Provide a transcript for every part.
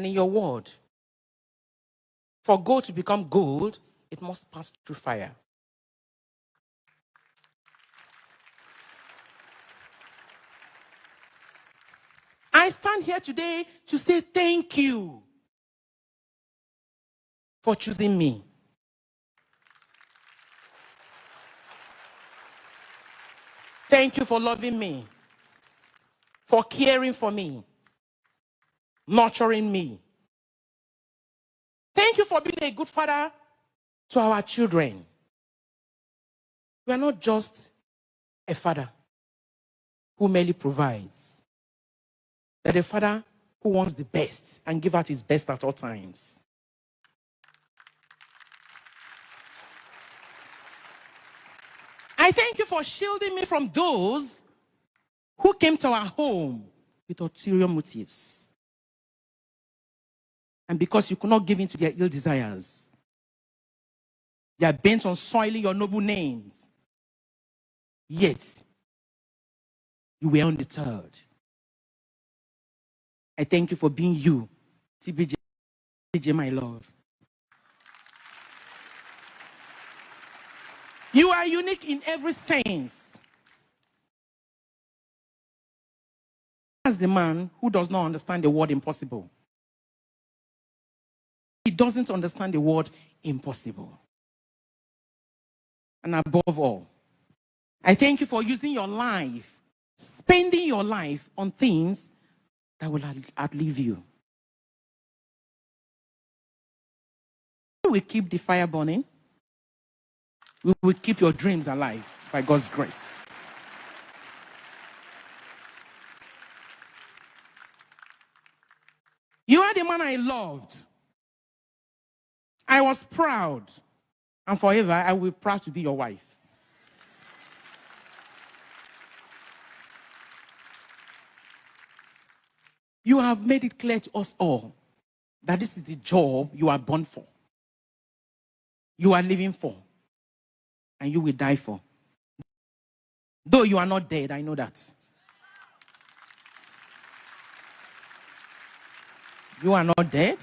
in your word. For gold to become gold, it must pass through fire. I stand here today to say thank you for choosing me. Thank you for loving me, for caring for me, nurturing me. Thank you for being a good father to our children. We are not just a father who merely provides, but a father who wants the best and give out his best at all times. I thank you for shielding me from those who came to our home with ulterior motives. And because you could not give in to their ill desires, they are bent on soiling your noble names. Yet, you were undeterred. I thank you for being you, TBJ, my love. You are unique in every sense. As the man who does not understand the word impossible. He doesn't understand the word impossible. And above all, I thank you for using your life, spending your life on things that will outlive you. We will keep the fire burning. We will keep your dreams alive by God's grace. You are the man I loved. I was proud. And forever, I will be proud to be your wife. You have made it clear to us all that this is the job you are born for. You are living for. And you will die for. Though you are not dead, I know that. You are not dead.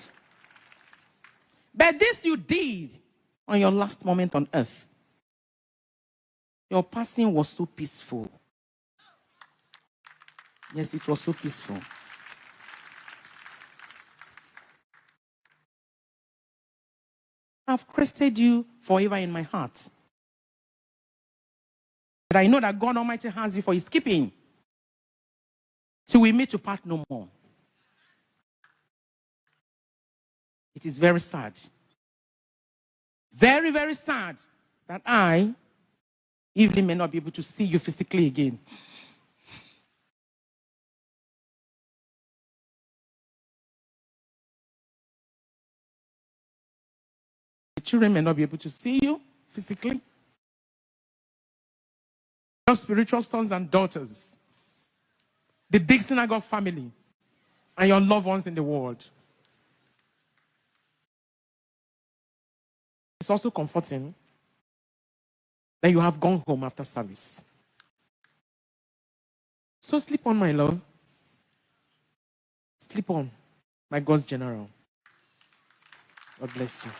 But this you did on your last moment on earth. Your passing was so peaceful. Yes, it was so peaceful. I've crested you forever in my heart. But I know that God Almighty has you for his keeping. Till we meet to part no more. It is very sad. Very, very sad that I, Evelyn, may not be able to see you physically again. The children may not be able to see you physically. Your spiritual sons and daughters, the big synagogue family, and your loved ones in the world. It's also comforting that you have gone home after service. So sleep on, my love. Sleep on, my God's general. God bless you.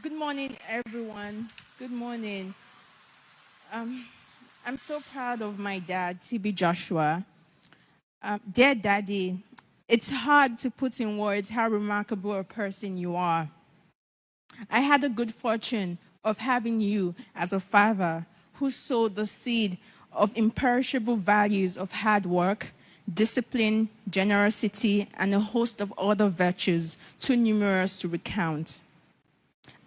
Good morning, everyone. Good morning. I'm so proud of my dad, TB Joshua. Dear Daddy, it's hard to put in words how remarkable a person you are. I had the good fortune of having you as a father who sowed the seed of imperishable values of hard work, discipline, generosity, and a host of other virtues too numerous to recount.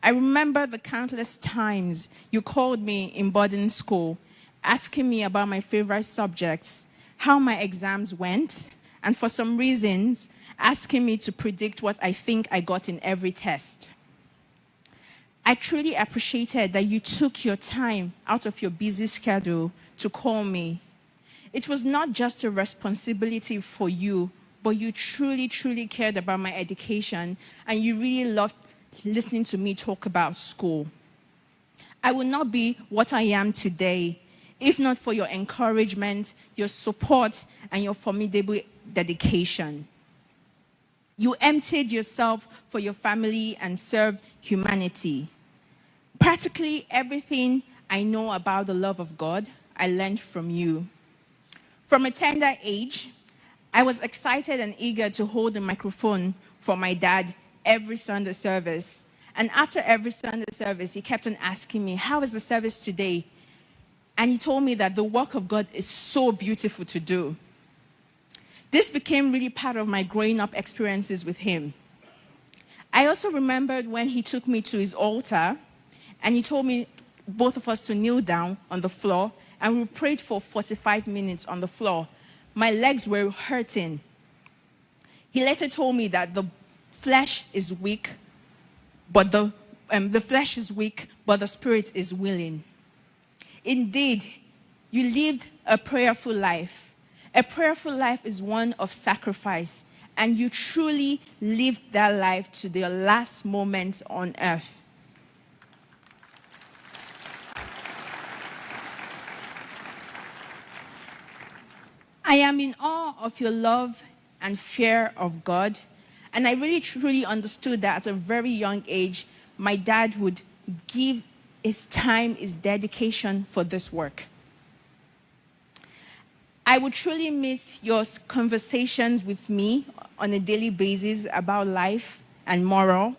I remember the countless times you called me in boarding school, asking me about my favorite subjects, how my exams went, and for some reasons, asking me to predict what I think I got in every test. I truly appreciated that you took your time out of your busy schedule to call me. It was not just a responsibility for you, but you truly, truly cared about my education, and you really loved listening to me talk about school. I would not be what I am today if not for your encouragement, your support, and your formidable dedication. You emptied yourself for your family and served humanity. Practically everything I know about the love of God, I learned from you. From a tender age, I was excited and eager to hold the microphone for my dad every Sunday service. And after every Sunday service, he kept on asking me, "How is the service today?" And he told me that the work of God is so beautiful to do. This became really part of my growing up experiences with him. I also remembered when he took me to his altar and he told me, both of us, to kneel down on the floor, and we prayed for 45 minutes on the floor. My legs were hurting. He later told me that the flesh is weak, but the flesh is weak, but the spirit is willing. Indeed, you lived a prayerful life. A prayerful life is one of sacrifice, and you truly lived that life to their last moments on earth. I am in awe of your love and fear of God, and I really truly understood that at a very young age, my dad would give his time, his dedication for this work. I would truly miss your conversations with me on a daily basis about life and moral.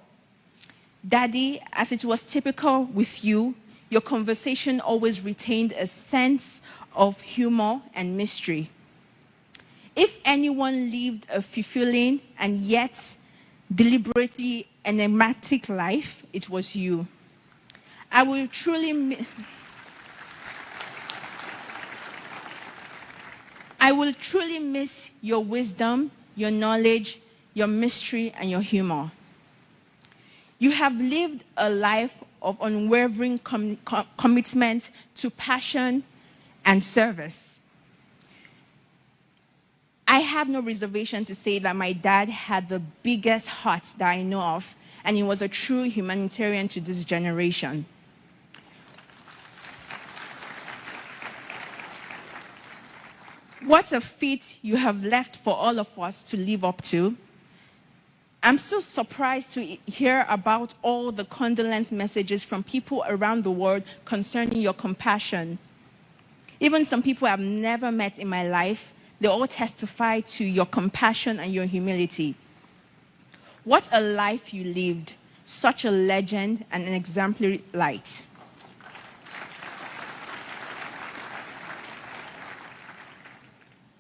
Daddy, as it was typical with you, your conversation always retained a sense of humor and mystery. If anyone lived a fulfilling and yet deliberately enigmatic life, it was you. I will truly miss your wisdom, your knowledge, your mystery, and your humor. You have lived a life of unwavering commitment to passion and service. I have no reservation to say that my dad had the biggest heart that I know of, and he was a true humanitarian to this generation. What a feat you have left for all of us to live up to. I'm still surprised to hear about all the condolence messages from people around the world concerning your compassion. Even some people I've never met in my life, they all testify to your compassion and your humility. What a life you lived, such a legend and an exemplary light.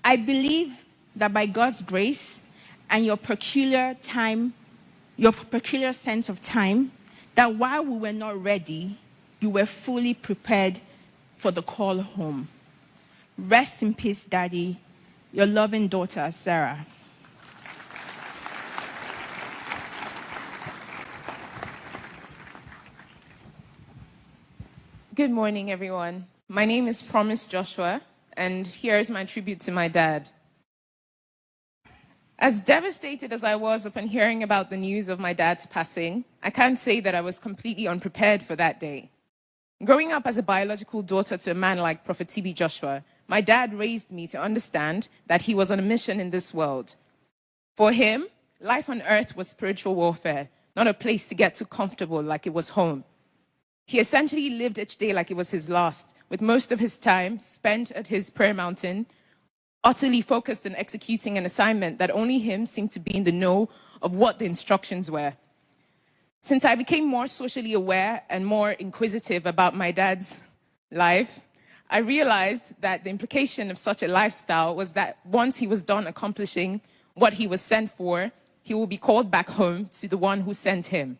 I believe that by God's grace and your peculiar sense of time, that while we were not ready, you were fully prepared for the call home. Rest in peace, Daddy. Your loving daughter, Sarah. Good morning, everyone. My name is Promise Joshua, and here's my tribute to my dad. As devastated as I was upon hearing about the news of my dad's passing, I can't say that I was completely unprepared for that day. Growing up as a biological daughter to a man like Prophet T.B. Joshua, my dad raised me to understand that he was on a mission in this world. For him, life on earth was spiritual warfare, not a place to get too comfortable like it was home. He essentially lived each day like it was his last, with most of his time spent at his prayer mountain, utterly focused on executing an assignment that only him seemed to be in the know of what the instructions were. Since I became more socially aware and more inquisitive about my dad's life, I realized that the implication of such a lifestyle was that once he was done accomplishing what he was sent for, he will be called back home to the one who sent him.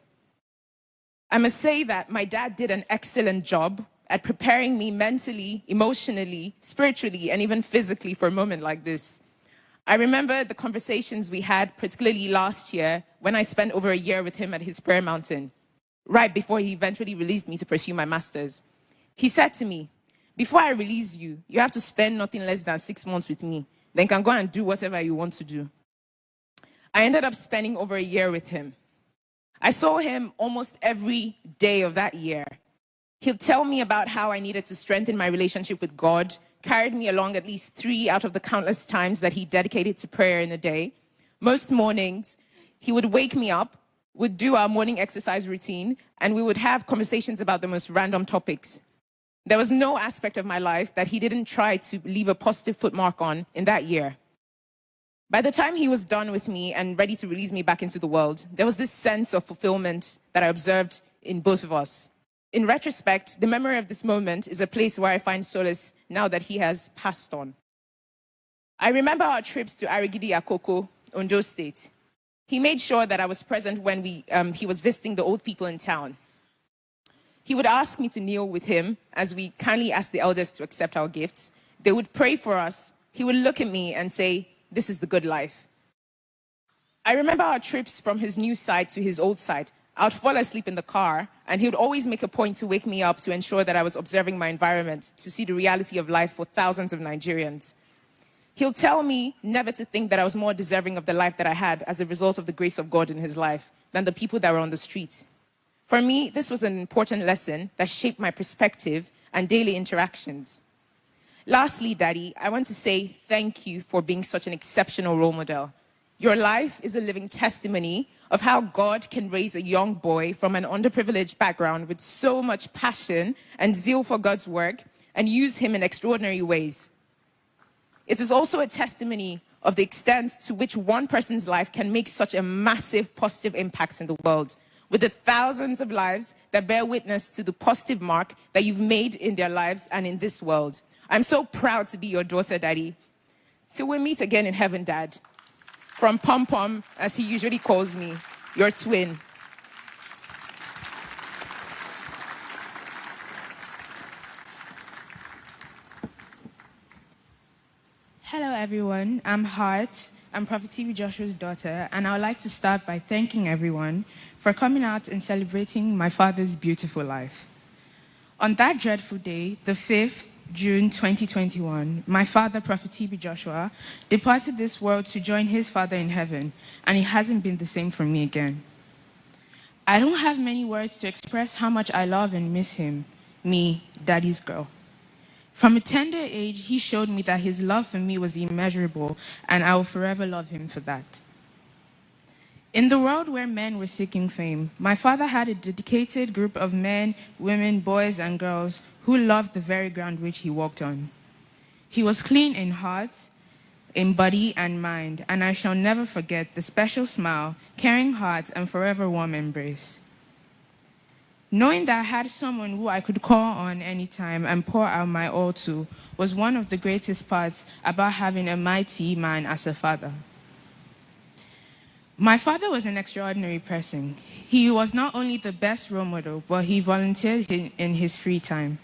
I must say that my dad did an excellent job at preparing me mentally, emotionally, spiritually, and even physically for a moment like this. I remember the conversations we had, particularly last year, when I spent over a year with him at his prayer mountain, right before he eventually released me to pursue my master's. He said to me, "Before I release you, you have to spend nothing less than 6 months with me. Then you can go and do whatever you want to do." I ended up spending over a year with him. I saw him almost every day of that year. He'll tell me about how I needed to strengthen my relationship with God, carried me along at least 3 out of the countless times that he dedicated to prayer in a day. Most mornings, he would wake me up, would do our morning exercise routine, and we would have conversations about the most random topics. There was no aspect of my life that he didn't try to leave a positive footmark on in that year. By the time he was done with me and ready to release me back into the world, there was this sense of fulfillment that I observed in both of us. In retrospect, the memory of this moment is a place where I find solace now that he has passed on. I remember our trips to Arigidi Akoko, Ondo State. He made sure that I was present when he was visiting the old people in town. He would ask me to kneel with him as we kindly asked the elders to accept our gifts. They would pray for us. He would look at me and say, "This is the good life." I remember our trips from his new site to his old site. I would fall asleep in the car, and he would always make a point to wake me up to ensure that I was observing my environment, to see the reality of life for thousands of Nigerians. He'll tell me never to think that I was more deserving of the life that I had as a result of the grace of God in his life than the people that were on the streets. For me, this was an important lesson that shaped my perspective and daily interactions. Lastly, Daddy, I want to say thank you for being such an exceptional role model. Your life is a living testimony of how God can raise a young boy from an underprivileged background with so much passion and zeal for God's work and use him in extraordinary ways. It is also a testimony of the extent to which one person's life can make such a massive positive impact in the world, with the thousands of lives that bear witness to the positive mark that you've made in their lives and in this world. I'm so proud to be your daughter, Daddy. Till we meet again in heaven, Dad. From Pom Pom, as he usually calls me, your twin. Hello, everyone. I'm Hart. I'm Prophet TB Joshua's daughter, and I would like to start by thanking everyone for coming out and celebrating my father's beautiful life. On that dreadful day, the 5th June 2021, my father, Prophet TB Joshua, departed this world to join his father in heaven, and it hasn't been the same for me again. I don't have many words to express how much I love and miss him, me, Daddy's girl. From a tender age, he showed me that his love for me was immeasurable, and I will forever love him for that. In the world where men were seeking fame, my father had a dedicated group of men, women, boys, and girls who loved the very ground which he walked on. He was clean in heart, in body, and mind, and I shall never forget the special smile, caring heart, and forever warm embrace. Knowing that I had someone who I could call on anytime and pour out my all to was one of the greatest parts about having a mighty man as a father. My father was an extraordinary person. He was not only the best role model, but he volunteered in his free time.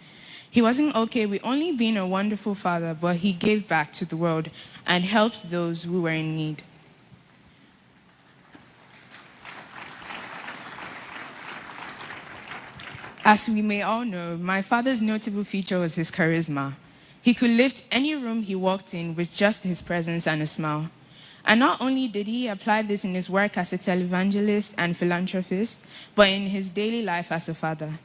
He wasn't okay with only being a wonderful father, but he gave back to the world and helped those who were in need. As we may all know, my father's notable feature was his charisma. He could lift any room he walked in with just his presence and a smile. And not only did he apply this in his work as a televangelist and philanthropist, but in his daily life as a father.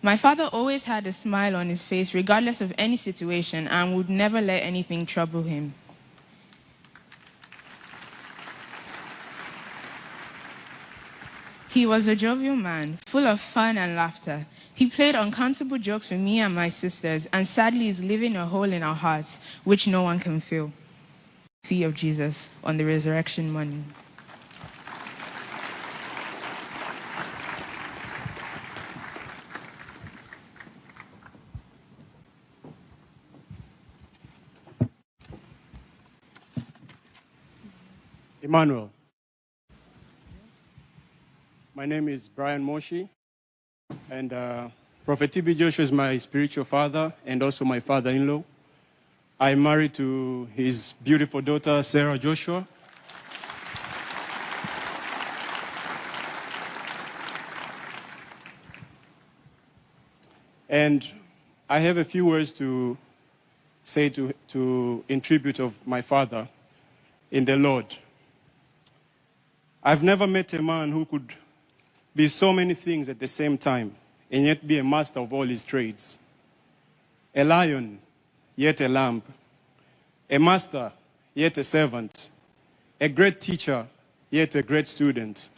My father always had a smile on his face regardless of any situation and would never let anything trouble him. He was a jovial man, full of fun and laughter. He played uncountable jokes for me and my sisters, and sadly is leaving a hole in our hearts, which no one can fill. Feet of Jesus on the resurrection morning. Emmanuel. My name is Brian Moshi, and Prophet TB Joshua is my spiritual father and also my father-in-law. I'm married to his beautiful daughter, Sarah Joshua. And I have a few words to say in tribute of my father in the Lord. I've never met a man who could be so many things at the same time and yet be a master of all his trades. A lion, yet a lamb. A master, yet a servant. A great teacher, yet a great student.